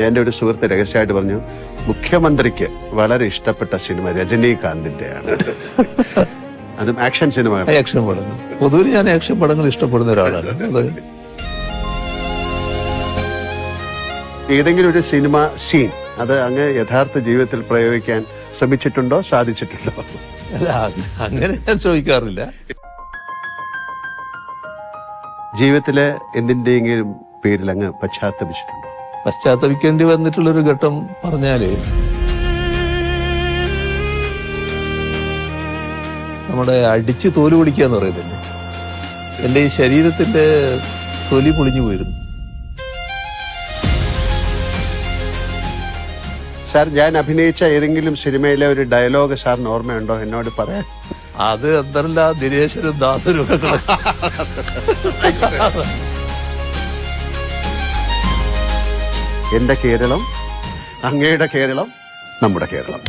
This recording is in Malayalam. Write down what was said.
എൻ്റെ ഒരു സുഹൃത്ത് രഹസ്യമായിട്ട് പറഞ്ഞു, മുഖ്യമന്ത്രിക്ക് വളരെ ഇഷ്ടപ്പെട്ട സിനിമ രജനീകാന്തിന്റെയാണ്. അതും ആക്ഷൻ സിനിമകൾ. ആക്ഷൻ പടങ്ങൾ പൊതുവിൽ ഞാൻ ആക്ഷൻ പടങ്ങൾ ഇഷ്ടപ്പെടുന്ന ഒരാളാണ്. ഏതെങ്കിലും ഒരു സിനിമ സീൻ അത് അങ്ങ് യഥാർത്ഥ ജീവിതത്തിൽ പ്രയോഗിക്കാൻ ശ്രമിച്ചിട്ടുണ്ടോ, സാധിച്ചിട്ടുണ്ടോ? അല്ല, അങ്ങനെ ഞാൻ ചോദിക്കാറില്ല. ജീവിതത്തിലെ എന്തിന്റെയെങ്കിലും പേരിൽ അങ്ങ് പശ്ചാത്തപിച്ചിട്ടുണ്ടോ? പശ്ചാത്തപിക്കേണ്ടി വന്നിട്ടുള്ളൊരു ഘട്ടം പറഞ്ഞാല്, നമ്മുടെ അടിച്ച് തോല് പൊളിക്കുക എന്ന് പറയുന്നില്ലേ, എന്റെ ഈ ശരീരത്തിന്റെ തൊലി പൊളിഞ്ഞു പോയിരുന്നു. സാർ, ഞാൻ അഭിനയിച്ച ഏതെങ്കിലും സിനിമയിലെ ഒരു ഡയലോഗ് സാറിന് ഓർമ്മയുണ്ടോ എന്നോട് പറയാൻ? അത് എന്തല്ല ദിനേശനും ദാസനും ഒക്കെ എന്റെ കേരളം, അങ്ങയുടെ കേരളം, നമ്മുടെ കേരളം.